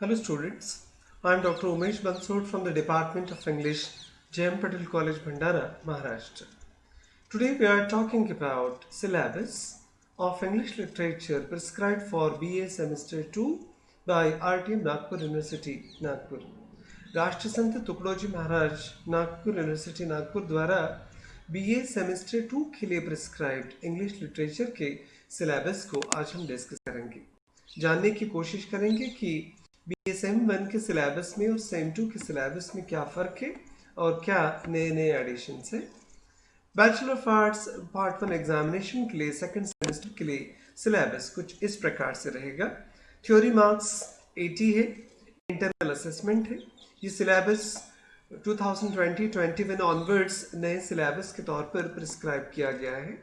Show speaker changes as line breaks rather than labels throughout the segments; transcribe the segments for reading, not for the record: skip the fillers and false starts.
Hello students, I am Dr. Umesh Bansod from the Department of English, J.M. Patel College, Bhandara, Maharashtra. Today we are talking about syllabus of English literature prescribed for BA Semester 2 by RTM Nagpur University, Nagpur. राष्ट्र संत Tukdoji Maharaj Nagpur university Nagpur द्वारा BA semester 2 के लिए prescribed English literature के syllabus को आज हम discuss करेंगे। जानने की कोशिश करेंगे कि BA सेम 1 के सिलेबस में और सेम 2 के सिलेबस में क्या फ़र्क है और क्या नए नए एडिशन है। Bachelor of arts part 1 examination के लिए सेकंड सेमेस्टर के लिए सिलेबस कुछ इस प्रकार से रहेगा। थ्योरी मार्क्स 80 है, इंटरनल असेसमेंट है। ये सिलेबस 2020-21 ऑनवर्ड्स नए सिलेबस के तौर पर प्रिस्क्राइब किया गया है।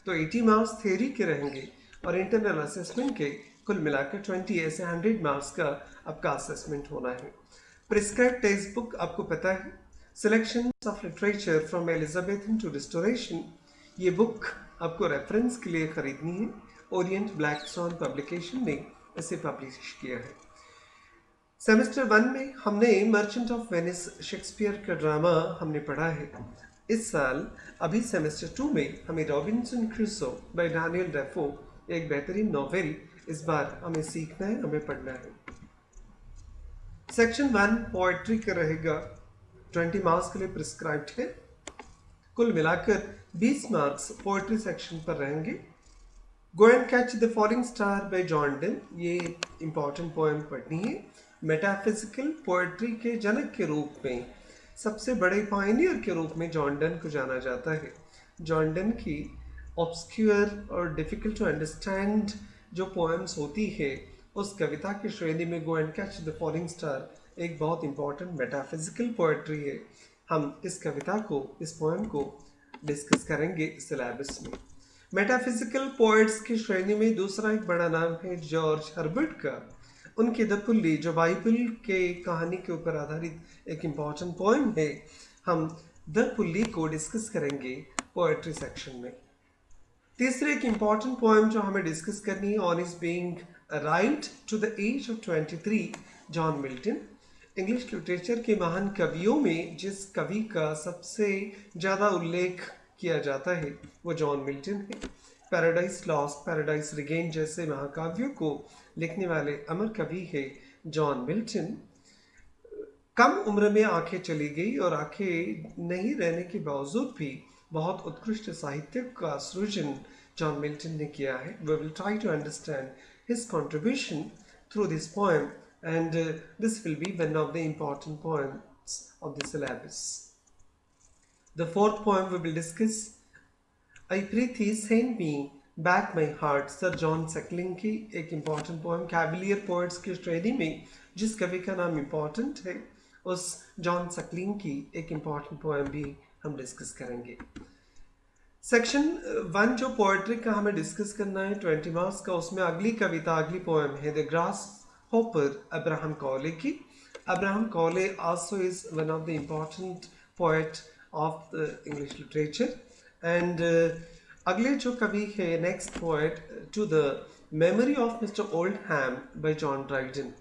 तो 80 मार्क्स थ्योरी के रहेंगे और इंटरनल असेसमेंट के कुल मिलाकर 20 ऐसे 100 मार्क्स का आपका असेसमेंट होना है। प्रिस्क्राइब टेक्स्ट बुक आपको पता है, selection of literature from Elizabethan to Restoration, ये बुक आपको रेफरेंस के लिए खरीदनी है। ओरिएंट ब्लैकस्टोन पब्लिकेशन ने इसे पब्लिश किया है। सेमेस्टर 1 में हमने मर्चेंट ऑफ वेनिस शेक्सपियर का ड्रामा हमने पढ़ा है। इस साल अभी सेमेस्टर 2 में हमें Robinson Crusoe bye Daniel Dafoe, एक बेहतरीन नॉवेल इस बार हमें सीखना है, हमें पढ़ना है। सेक्शन 1 पोएट्री का रहेगा, 20 मार्क्स के लिए प्रिस्क्राइब्ड है। कुल मिलाकर 20 मार्क्स पोएट्री सेक्शन पर रहेंगे। Go and catch the falling star by John Donne, ये इंपॉर्टेंट पोएम पढ़नी है। मेटाफिजिकल पोएट्री के जनक के रूप में, सबसे बड़े पायनियर के रूप में जॉन डन को जाना जाता है। जॉन डन की ऑब्सक्यूर और डिफिकल्ट टू अंडरस्टैंड जो पोएम्स होती है, उस कविता की श्रेणी में go and catch the falling star एक बहुत इंपॉर्टेंट मेटाफिजिकल पोएट्री है। हम इस कविता को, इस पोएम को डिस्कस करेंगे सिलेबस में। मेटाफिजिकल पोएट्स की श्रेणी में दूसरा एक बड़ा नाम है जॉर्ज हर्बर्ट का। उनकी द पुल्ली, जो बाइबल के कहानी के ऊपर आधारित एक इम्पॉर्टेंट पोएम है, हम द पुल्ली को डिस्कस करेंगे पोएट्री सेक्शन में। तीसरे एक इम्पॉर्टेंट पोएम जो हमें डिस्कस करनी है, on is being arrived to the age of 23, John Milton. English literature के महान कवियों में जिस कवि का सबसे ज़्यादा उल्लेख किया जाता है वो जॉन मिल्टन है। पैराडाइज लॉस्ट, पैराडाइज रिगेन जैसे महाकाव्यों को लिखने वाले अमर कवि है जॉन मिल्टन। कम उम्र में आंखें चली गई और आंखें नहीं रहने के बावजूद भी बहुत उत्कृष्ट साहित्य का सृजन जॉन मिल्टन ने किया है। We will try to understand his contribution through this poem, and this will be one of the important poems of the syllabus. The fourth poem we will discuss, I pray thee send me back my heart, sir John Suckling की एक important poem. Cavalier poets की श्रेणी में जिस कवि का नाम important है, उस जॉन सेकलिंग की एक इम्पॉर्टेंट पोएम भी हम डिस्कस करेंगे। सेक्शन 1 जो पोएट्री का हमें डिस्कस करना है 20 मार्क्स का, उसमें अगली कविता, अगली पोएम है द ग्रास हॉपर, अब्राहम कॉले की। Abraham Cowley also is one of the important poet of the English literature. And अगले जो कवि है, next poet, to the memory of mister Oldham by John Dryden.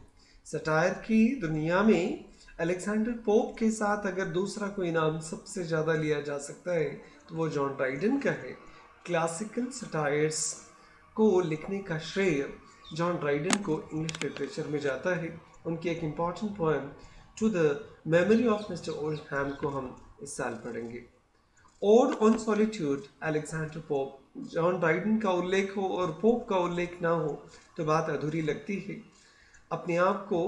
Satire की दुनिया में अलेक्जेंडर पोप के साथ अगर दूसरा कोई नाम सबसे ज़्यादा लिया जा सकता है तो वो जॉन ड्राइडन का है। क्लासिकल सटायर्स को लिखने का श्रेय जॉन ड्राइडन को इंग्लिश लिटरेचर में जाता है। उनकी एक important poem to the memory of mister Oldham को हम इस साल पढ़ेंगे। Ode on solitude, Alexander Pope. John Dryden का उल्लेख हो और पोप का उल्लेख ना हो तो बात अधूरी लगती है। अपने आप को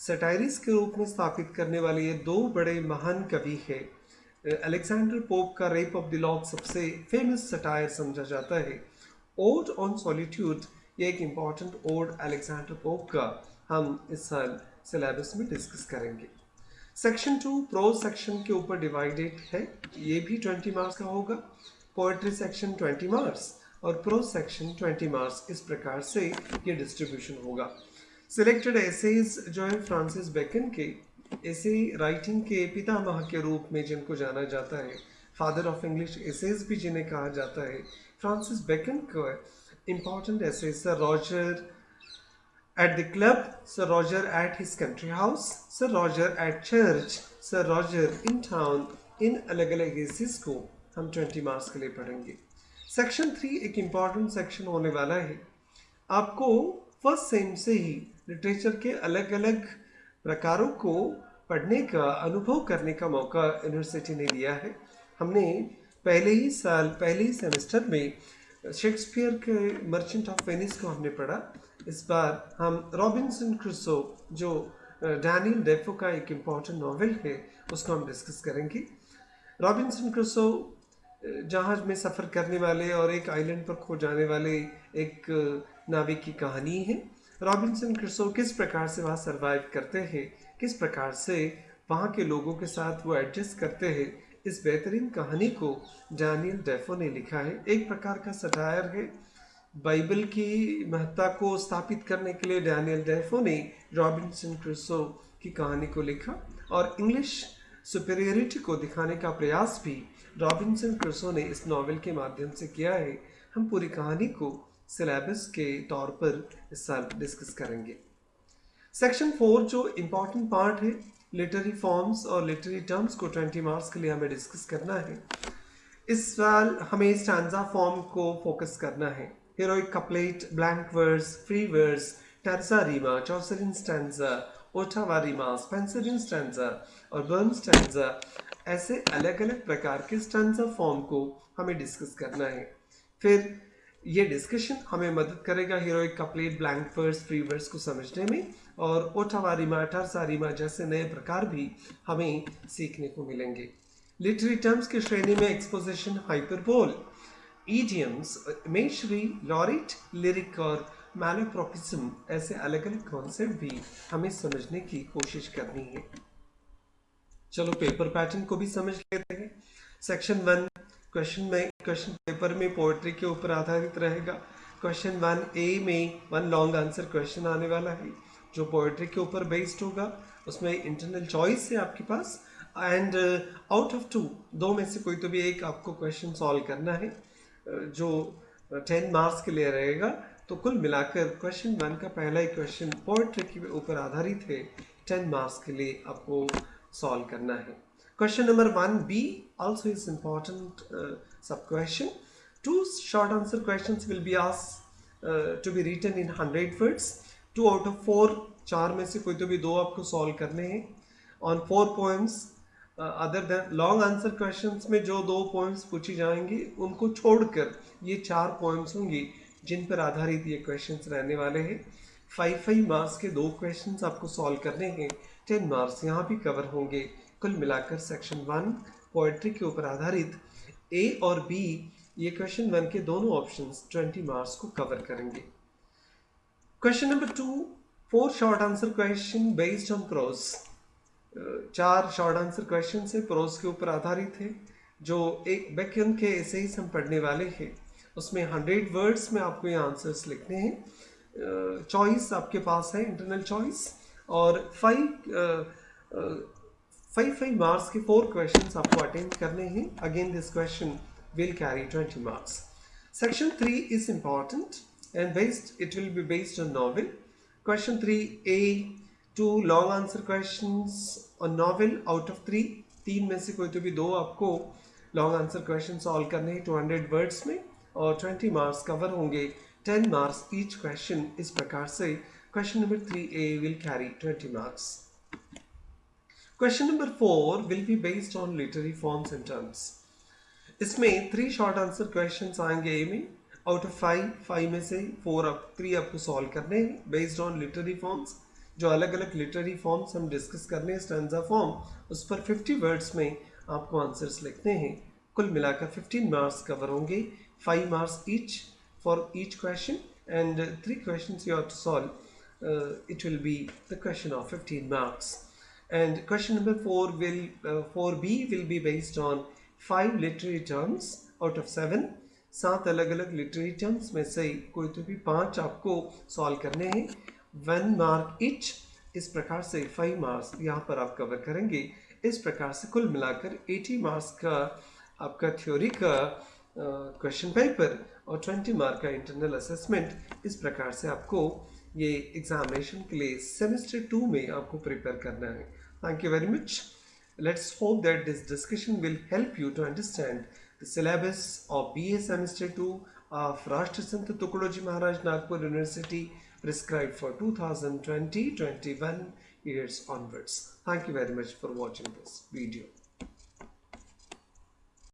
सटायरिस्ट के रूप में स्थापित करने वाले ये दो बड़े महान कवि है। अलेक्जेंडर पोप का रेप ऑफ द लॉक सबसे फेमस सटायर समझा जाता है। ओड ऑन सॉलिट्यूड ये एक इम्पॉर्टेंट ओड अलेक्जेंडर पोप का हम इस साल सिलेबस में डिस्कस करेंगे। सेक्शन 2 प्रोज सेक्शन के ऊपर डिवाइडेड है, ये भी 20 मार्क्स का होगा। पोएट्री सेक्शन 20 मार्क्स और प्रोज सेक्शन 20 मार्क्स, इस प्रकार से ये डिस्ट्रीब्यूशन होगा। सिलेक्टेड एसेज जो है फ्रांसिस बेकन के, एसे राइटिंग के पितामह के रूप में जिनको जाना जाता है, फादर ऑफ इंग्लिश एसेज भी जिन्हें कहा जाता है, फ्रांसिस बेकन को important essays sir Roger at the club, Sir Roger at his country house, Sir Roger at church, Sir Roger in town, इन अलग अलग एसेज को हम 20 मार्क्स के लिए पढ़ेंगे। सेक्शन 3 एक इम्पॉर्टेंट सेक्शन होने वाला है। आपको फर्स्ट सेम से ही लिटरेचर के अलग अलग प्रकारों को पढ़ने का, अनुभव करने का मौका यूनिवर्सिटी ने दिया है। हमने पहले ही सेमेस्टर में शेक्सपियर के मर्चेंट ऑफ वेनिस को हमने पढ़ा। इस बार हम रॉबिन्सन क्रूसो, जो डैनियल डेफो का एक इम्पॉर्टेंट नॉवेल है, उसको हम डिस्कस करेंगे। रॉबिन्सन क्रूसो जहाज में सफ़र करने वाले और एक आइलैंड पर खो जाने वाले एक नाविक की कहानी है। रॉबिन्सन क्रूसो किस प्रकार से वहाँ सर्वाइव करते हैं, किस प्रकार से वहाँ के लोगों के साथ वो एडजस्ट करते हैं, इस बेहतरीन कहानी को डैनियल डेफो ने लिखा है। एक प्रकार का सटायर है। बाइबल की महत्ता को स्थापित करने के लिए डैनियल डेफो ने रॉबिन्सन क्रूसो की कहानी को लिखा और इंग्लिश सुपीरियरिटी को दिखाने का प्रयास भी रॉबिन्सन क्रूसो ने इस नॉवेल के माध्यम से किया है। हम पूरी कहानी को सिलेबस के तौर पर इस साल डिस्कस करेंगे। सेक्शन 4 जो इम्पॉर्टेंट पार्ट है, लिटरेरी फॉर्म्स और लिटरेरी टर्म्स को 20 मार्क्स के लिए हमें डिस्कस करना है। इस साल हमें स्टैंजा फॉर्म को फोकस करना है। Heroic couplet, blank verse, free verse, terza rima, Chaucerian stanza, ottava rima, Spenserian stanza और बर्न स्टैंजा, ऐसे अलग अलग प्रकार के स्टैंजा फॉर्म को हमें डिस्कस करना है। फिर ये डिस्कशन हमें मदद करेगा heroic couplet, blank verse, free verse को समझने में, और ओटावा रीमा, टर्सा रीमा जैसे नए प्रकार भी हमें सीखने को मिलेंगे। लिटरेरी टर्म्स की श्रेणी में एक्सपोजिशन, हाइपरबोल, इडियम्स, इमेजरी, लॉरिट, लिरिक और मैलोप्रोपिज्म, ऐसे अलग अलग कॉन्सेप्ट भी हमें समझने की कोशिश करनी है। चलो पेपर पैटर्न को भी समझ लेते हैं। सेक्शन 1 क्वेश्चन पेपर में पोएट्री के ऊपर आधारित रहेगा। क्वेश्चन 1A में 1 लॉन्ग आंसर क्वेश्चन आने वाला है जो पोएट्री के ऊपर बेस्ड होगा। उसमें इंटरनल चॉइस है आपके पास, एंड आउट ऑफ 2 दो में से कोई तो भी एक आपको क्वेश्चन सॉल्व करना है जो 10 मार्क्स के लिए रहेगा। तो कुल मिलाकर क्वेश्चन 1 का पहला ही क्वेश्चन पोएट्री के ऊपर आधारित है, 10 मार्क्स के लिए आपको सॉल्व करना है। Question number 1B also is important sub-question. 2 short answer questions will be asked to be written in 100 words. 2 out of 4, 4 में से कोई तो भी 2 आपको सॉल्व करने हैं on 4 poems. Other than long answer questions में जो 2 poems पूछी जाएंगी उनको छोड़कर ये 4 poems होंगी जिन पर आधारित ये क्वेश्चंस रहने वाले हैं। 5 मार्क्स के 2 क्वेश्चंस आपको सॉल्व करने हैं, 10 मार्क्स यहाँ भी कवर होंगे। कुल मिलाकर सेक्शन 1 पोएट्री के ऊपर आधारित A और B, ये क्वेश्चन 1 के दोनों ऑप्शंस 20 मार्क्स को कवर करेंगे। Question number 2, 4 short answer question based on prose. 4 short answer question से प्रोज के ऊपर आधारित है जो एक बेकन के एसेज हम पढ़ने वाले हैं। उसमें 100 वर्ड्स में आपको ये आंसर्स लिखने हैं। चॉइस आपके पास है, इंटरनल चॉइस, और 5 मार्क्स के 4 क्वेश्चंस आपको अटेंड करने हैं। Again this question will carry 20 marks. Section 3 is important and it will be based on novel. Question 3A, 2 long answer questions on novel out of 3, 3 में से कोई तो भी 2 आपको लॉन्ग आंसर क्वेश्चन सॉल्व करने हैं 200 वर्ड्स में, और 20 मार्क्स कवर होंगे, 10 मार्क्स ईच क्वेश्चन। इस प्रकार से question number 3A will carry 20 marks. Question number 4 will be based on literary forms and terms. इसमें 3 short answer questions आएंगे A में, out of 5 में से 3 आपको सॉल्व करने हैं based on literary forms। जो अलग अलग literary forms हम डिस्कस करने हैं, स्टैंजा फॉर्म, उस पर 50 वर्ड्स में आपको आंसर्स लिखने हैं। कुल मिलाकर 15 मार्क्स कवर होंगे, 5 marks each for each question, and 3 questions you have to solve it will be the question of 15 marks. And question number 4 will 4b will be based on 5 literary terms out of 7. 7 अलग अलग literary terms में से कोई तो भी 5 आपको solve करने हैं, 1 मार्क ईच। इस प्रकार से 5 मार्क्स यहाँ पर आप कवर करेंगे। इस प्रकार से कुल मिलाकर 80 मार्क्स का आपका थ्योरी का क्वेश्चन पेपर और 20 मार्क का इंटरनल असेसमेंट। इस प्रकार से आपको ये एग्जामिनेशन के लिए सेमेस्टर 2 में आपको प्रिपेयर करना है। Thank you very much. Let's hope that this discussion will help you to understand the syllabus of BA Semester 2 of Rashtrasant Tukadoji Maharaj Nagpur University prescribed for 2020-21 years onwards. Thank you very much for watching this video.